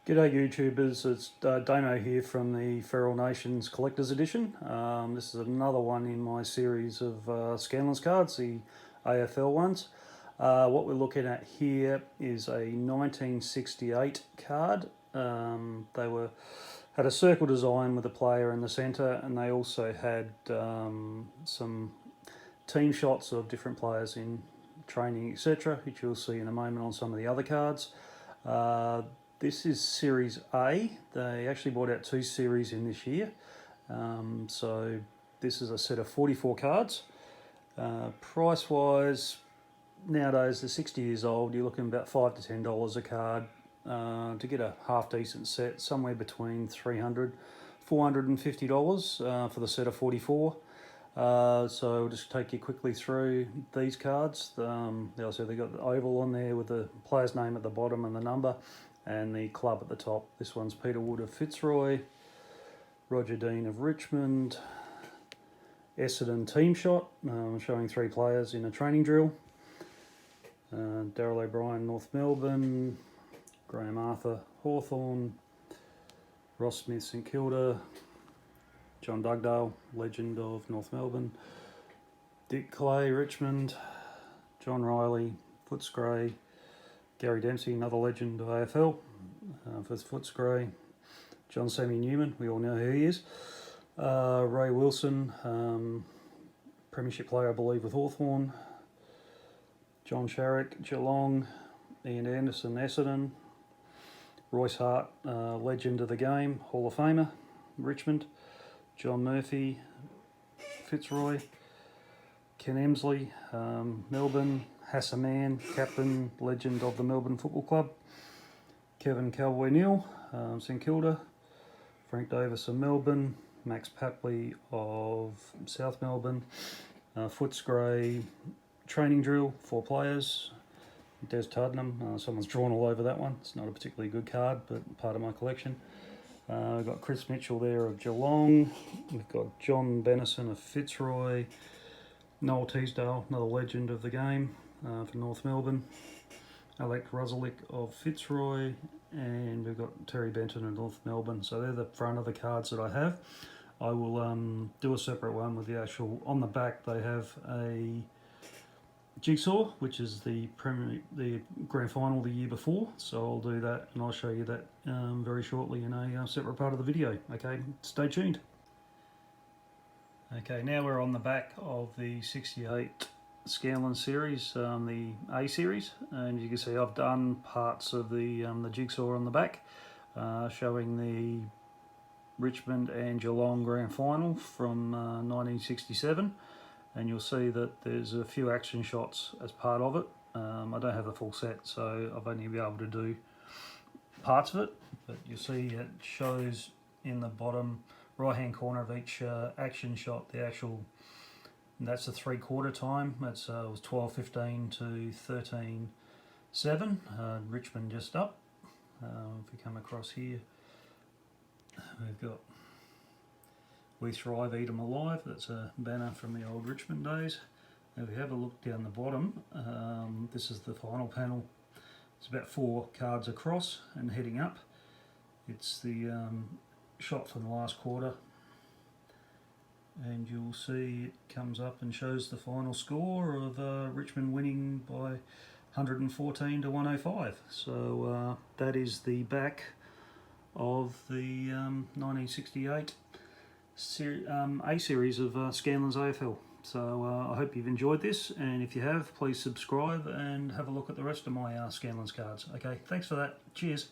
G'day YouTubers, it's Damo here from the Feral Nations Collector's Edition. This is another one in my series of Scanlens cards, the AFL ones. What we're looking at here is a 1968 card. They had a circle design with a player in the centre, and they also had some team shots of different players in training, etc., which you'll see in a moment on some of the other cards. This is Series A. They actually brought out two series in this year. So this is a set of 44 cards. Price-wise, nowadays they're 60 years old. You're looking about $5 to $10 a card. To get a half-decent set, somewhere between $300, $450 for the set of 44. So I'll just take you quickly through these cards. Also they got the oval on there with the player's name at the bottom and the number, and the club at the top. This one's Peter Wood of Fitzroy, Roger Dean of Richmond, Essendon team shot, showing three players in a training drill, Daryl O'Brien, North Melbourne, Graham Arthur, Hawthorn, Ross Smith, St Kilda, John Dugdale, legend of North Melbourne, Dick Clay, Richmond, John Riley, Footscray, Gary Dempsey, another legend of AFL for Footscray, John Sammy Newman, we all know who he is, Ray Wilson, premiership player I believe with Hawthorn, John Sharrock, Geelong, Ian Anderson, Essendon, Royce Hart, legend of the game, Hall of Famer, Richmond, John Murphy, Fitzroy, Ken Emsley, Melbourne, Hassaman, captain, legend of the Melbourne Football Club, Kevin Cowboy Neal, St Kilda, Frank Davis of Melbourne, Max Papley of South Melbourne, Footscray, training drill, 4 players, Des Tuddenham, someone's drawn all over that one. It's not a particularly good card, but part of my collection. We've got Chris Mitchell there of Geelong. We've got John Bennison of Fitzroy. Noel Teasdale, another legend of the game for North Melbourne. Alec Ruselick of Fitzroy. And we've got Terry Benton of North Melbourne. So they're the front of the cards that I have. I will do a separate one with the actual... On the back they have a jigsaw, which is the grand final the year before, so I'll do that and I'll show you that very shortly in a separate part of the video. Okay, stay tuned. Okay, now we're on the back of the 68 Scanlen series, the A series, and you can see I've done parts of the jigsaw on the back, showing the Richmond and Geelong grand final from 1967. And you'll see that there's a few action shots as part of it. I don't have the full set, so I've only been able to do parts of it, but you'll see it shows in the bottom right hand corner of each action shot the actual, that's the 3/4 time. That's was 12:15 to 13:07. Richmond just up. If we come across here, we've got "We Thrive, Eat 'em Alive." That's a banner from the old Richmond days. Now if we have a look down the bottom, this is the final panel. It's about 4 cards across and heading up. It's the shot from the last quarter, and you'll see it comes up and shows the final score of Richmond winning by 114 to 105. So that is the back of the 1968 A series of Scanlens AFL. So I hope you've enjoyed this, and if you have, please subscribe and have a look at the rest of my Scanlens cards. Okay, thanks for that. Cheers.